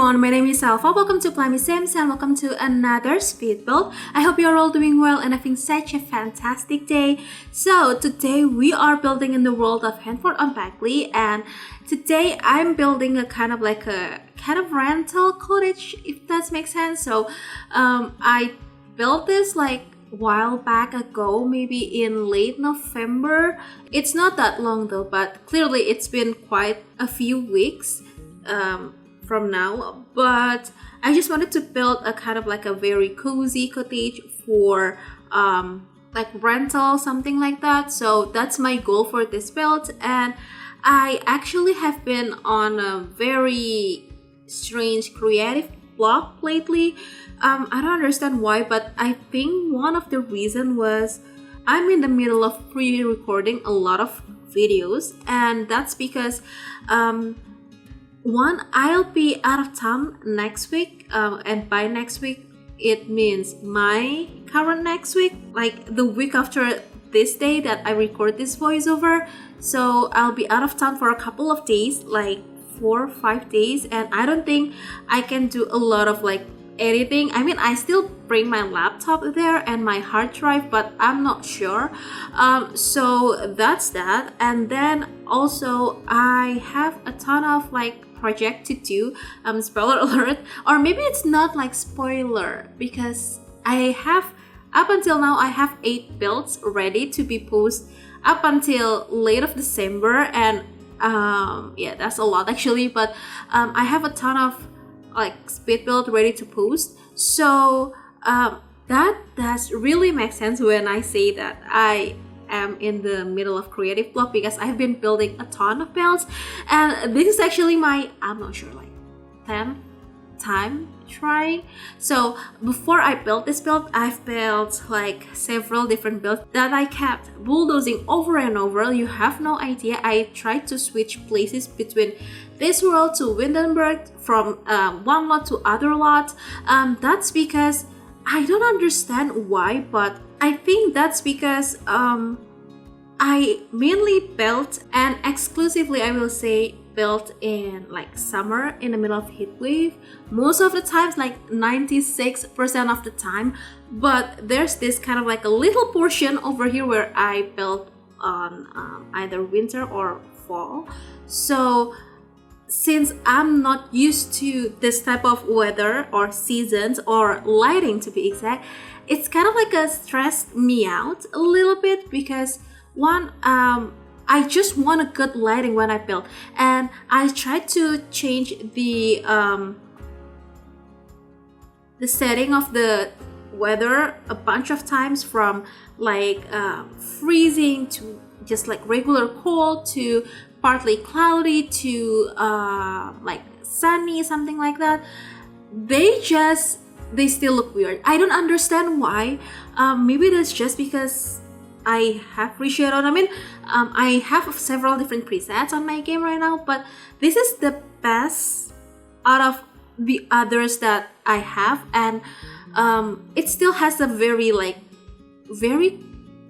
everyone, my name is Alpha. Welcome to plummysims and welcome to another speed build. I hope you're all doing well and having such a fantastic day. So today we are building in the world of Henford-on-Bagley, and today I'm building a kind of rental cottage, if that makes sense. So I built this like a while back ago, maybe in late November. It's not that long though, but clearly it's been quite a few weeks from now. But I just wanted to build a kind of like a very cozy cottage for like rental, something like that. So that's my goal for this build, and I actually have been on a very strange creative block lately. I don't understand why, but I think one of the reasons was I'm in the middle of pre-recording a lot of videos, and that's because one, I'll be out of town next week, and by next week it means my current next week, like the week after this day that I record this voiceover. So I'll be out of town for a couple of days, like 4 or 5 days, and I don't think I can do a lot of like editing. I mean, I still bring my laptop there and my hard drive, but I'm not sure. So that's that. And then also I have a ton of like project to do. Spoiler alert, or maybe it's not like spoiler, because I have, up until now, I have 8 builds ready to be posted up until late of December, and yeah, that's a lot actually, but I have a ton of like speed build ready to post. So that does really make sense when I say that I am in the middle of creative block, because I've been building a ton of builds, and this is actually my, I'm not sure, like 10th time trying. So before I built this build, I've built like several different builds that I kept bulldozing over and over. You have no idea. I tried to switch places between this world to Windenburg, from one lot to other lot. That's because I don't understand why, but I think that's because I mainly built, and exclusively I will say built in like summer in the middle of heat wave most of the times, like 96% of the time. But there's this kind of like a little portion over here where I built on either winter or fall. So since I'm not used to this type of weather or seasons or lighting to be exact, it's kind of like a stressed me out a little bit, because one, I just want a good lighting when I build, and I tried to change the setting of the weather a bunch of times, from like freezing to just like regular cold to partly cloudy to like sunny, something like that. They still look weird. I don't understand why. Maybe that's just because I have Reshade I. I mean, I have several different presets on my game right now, but this is the best out of the others that I have, and it still has a very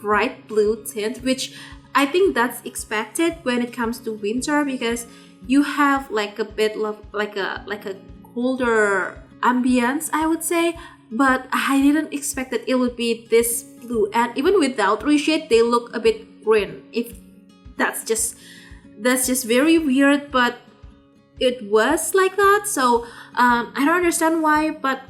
bright blue tint, which I think that's expected when it comes to winter, because you have like a bit of like a colder ambience, I would say. But I didn't expect that it would be this blue, and even without reshade they look a bit green. If that's just very weird, but it was like that. So I don't understand why, but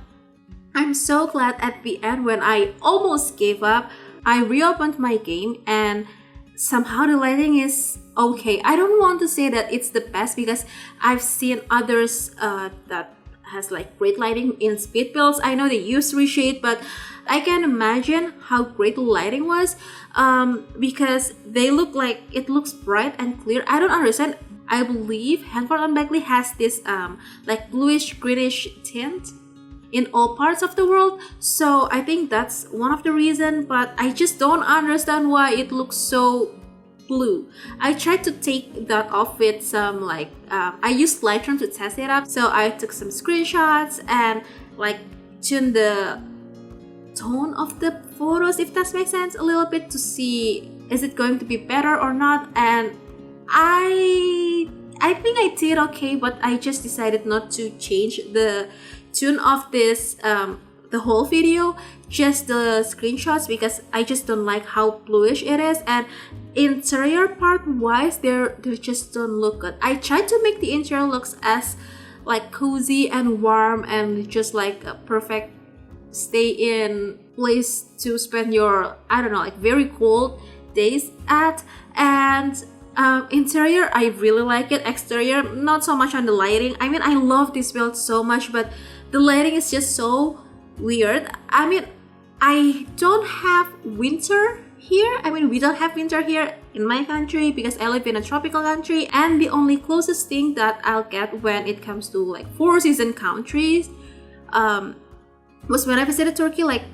I'm so glad at the end, when I almost gave up, I reopened my game and somehow the lighting is okay. I don't want to say that it's the best, because I've seen others that has like great lighting in speed builds. I know they use reshade, but I can imagine how great the lighting was, because they look like it looks bright and clear. I don't understand. I believe Henford-on-Bagley has this like bluish greenish tint in all parts of the world, so I think that's one of the reasons, but I just don't understand why it looks so blue. I tried to take that off with some like I used Lightroom to test it up, so I took some screenshots and like tuned the tone of the photos, if that makes sense, a little bit, to see is it going to be better or not. And I I think I did okay, but I just decided not to change the tune of this the whole video, just the screenshots, because I just don't like how bluish it is, and interior part wise they just don't look good. I tried to make the interior looks as like cozy and warm and just like a perfect stay in place to spend your, I don't know, like very cold days at. And interior, I really like it. Exterior, not so much on the lighting. I mean, I love this build so much, but the lighting is just so weird. I mean, I don't have winter here. I mean, we don't have winter here in my country because I live in a tropical country, and the only closest thing that I'll get when it comes to like 4-season countries was when I visited Turkey like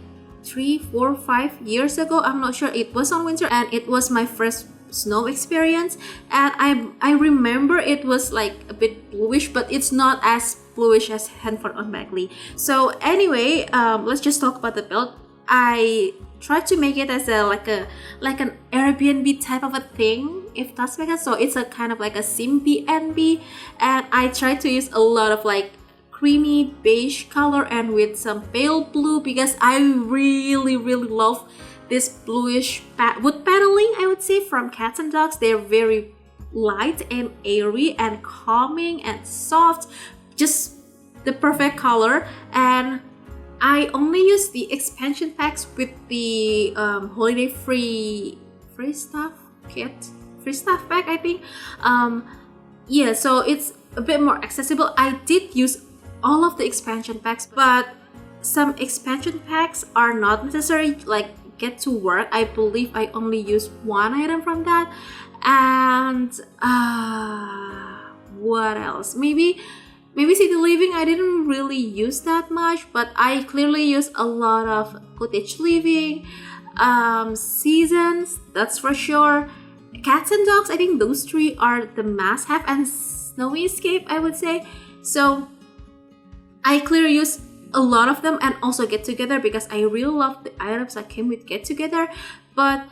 3, 4, 5 years ago. I'm not sure. It was on winter, and it was my first snow experience, and I remember it was like a bit bluish, but it's not as bluish as Henford-on-Bagley. So anyway, let's just talk about the build. I tried to make it as a like an Airbnb type of a thing, if that's makes sense. So it's a kind of like a sim BNB, and I tried to use a lot of like creamy beige color and with some pale blue because I really love this bluish wood paneling, I would say, from Cats and Dogs. They're very light and airy and calming and soft, just the perfect color. And I only use the expansion packs with the holiday free stuff pack, I think. Yeah, so it's a bit more accessible. I did use all of the expansion packs, but some expansion packs are not necessary like get to work. I believe I only used one item from that. And what else? Maybe City Living I didn't really use that much, but I clearly used a lot of Cottage Living, Seasons, that's for sure. Cats and Dogs, I think those three are the must-have, and Snowy Escape, I would say. So I clearly use a lot of them, and also Get Together because I really love the items that came with Get Together. But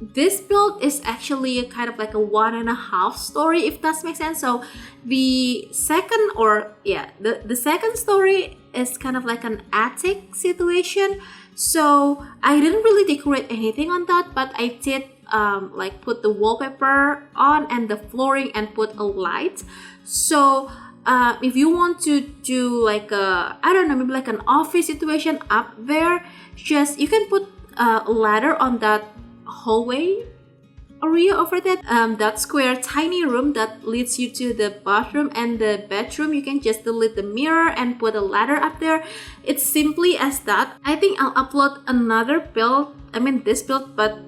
this build is actually a kind of like a 1.5 story, if that makes sense. So the second, the second story is kind of like an attic situation. So I didn't really decorate anything on that, but I did like put the wallpaper on and the flooring and put a light. So if you want to do like a, I don't know, maybe like an office situation up there, just you can put a ladder on that hallway area over that square tiny room that leads you to the bathroom and the bedroom. You can just delete the mirror and put a ladder up there. It's simply as that. I think I'll upload another build, I mean this build, but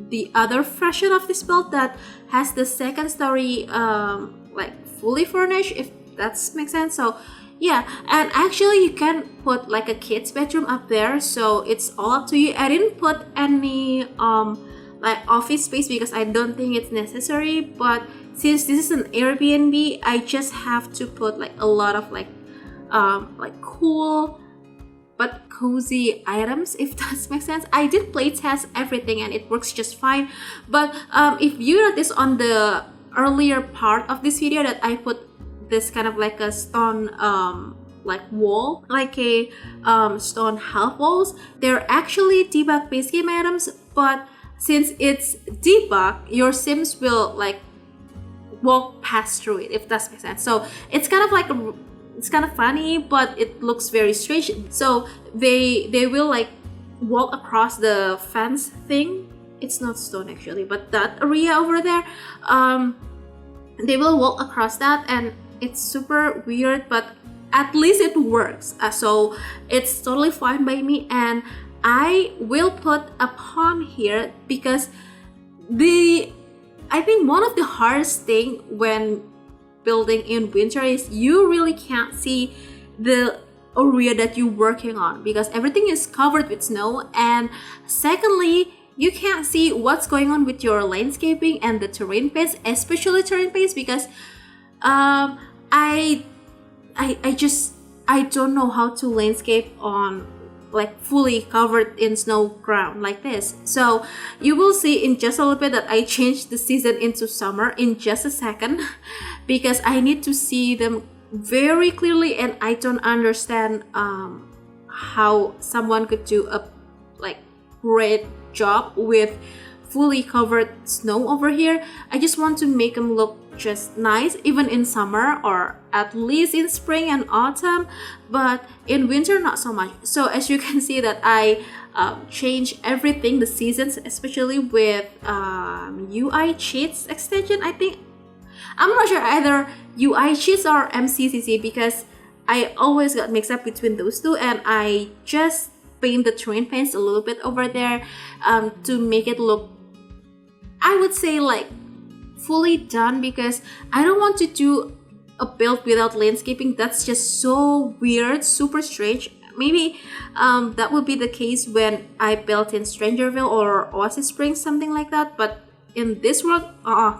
the other version of this build that has the second story like fully furnished, if that makes sense. So yeah, and actually you can put like a kid's bedroom up there, so it's all up to you. I didn't put any like office space because I don't think it's necessary, but since this is an Airbnb, I just have to put like a lot of like cool but cozy items, if that makes sense. I did play test everything and it works just fine. But if you notice on the earlier part of this video that I put this kind of like a stone like wall, like a stone half walls, they're actually debug base game items, but since it's debug, your sims will like walk past through it, if that makes sense. So it's kind of like it's kind of funny, but it looks very strange. So they will like walk across the fence thing. It's not stone actually, but that area over there, they will walk across that, and it's super weird, but at least it works. So it's totally fine by me, and I will put a pond here because I think one of the hardest thing when building in winter is you really can't see the area that you're working on because everything is covered with snow, and secondly, you can't see what's going on with your landscaping and the terrain paste, especially terrain paste, because I don't know how to landscape on like fully covered in snow ground like this. So you will see in just a little bit that I changed the season into summer in just a second because I need to see them very clearly, and I don't understand how someone could do a like great job with fully covered snow over here. I just want to make them look just nice even in summer, or at least in spring and autumn, but in winter not so much. So as you can see that I change everything, the seasons, especially with UI cheats extension. I think I'm not sure either UI cheats or MCCC because I always got mixed up between those two, and I just paint the terrain paints a little bit over there to make it look, I would say, like fully done, because I don't want to do a build without landscaping. That's just so weird, super strange. Maybe that would be the case when I built in Strangerville or Oasis Springs, something like that, but in this world,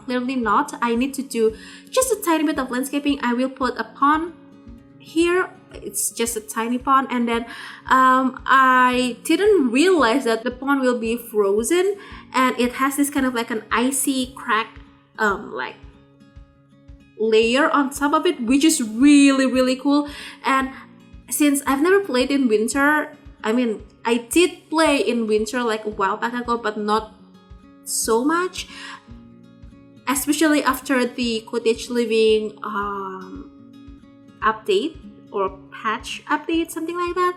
clearly not. I need to do just a tiny bit of landscaping. I will put a pond here. It's just a tiny pond, and then I didn't realize that the pond will be frozen, and it has this kind of like an icy crack like layer on top of it, which is really cool. And since I've never played in winter, I mean, I did play in winter like a while back ago, but not so much, especially after the Cottage living update or patch update, something like that.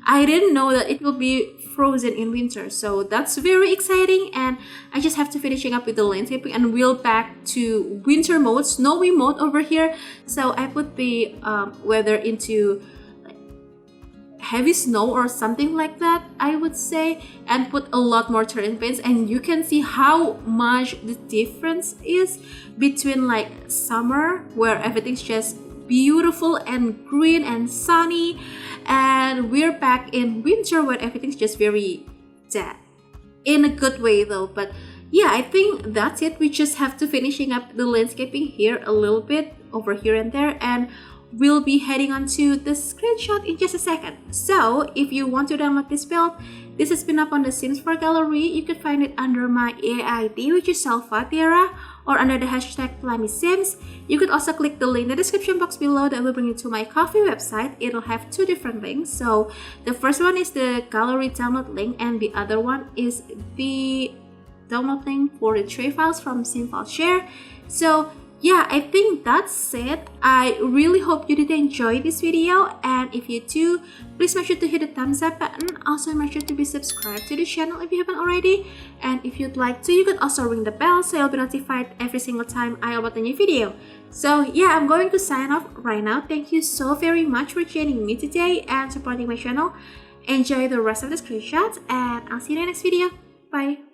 I didn't know that it will be frozen in winter, so that's very exciting. And I just have to finishing up with the landscaping, and we'll back to winter mode, snowy mode over here. So I put the weather into heavy snow or something like that, I would say, and put a lot more terrain paints, and you can see how much the difference is between like summer, where everything's just beautiful and green and sunny, and we're back in winter where everything's just very dead, in a good way though. But yeah, I think that's it. We just have to finishing up the landscaping here a little bit over here and there, and we'll be heading on to the screenshot in just a second. So if you want to download this build, this has been up on the Sims 4 gallery. You can find it under my AID, which is elfathiera, or under the hashtag plummysims. You could also click the link in the description box below that will bring you to my Ko-fi website. It'll have two different links. So the first one is the gallery download link, and the other one is the download link for the tray files from SimFileShare. So yeah, I think that's it. I really hope you did enjoy this video, and if you do, please make sure to hit the thumbs up button. Also make sure to be subscribed to the channel if you haven't already, and if you'd like to, you could also ring the bell so you'll be notified every single time I upload a new video. So yeah, I'm going to sign off right now. Thank you so very much for joining me today and supporting my channel. Enjoy the rest of the screenshots, and I'll see you in the next video. Bye.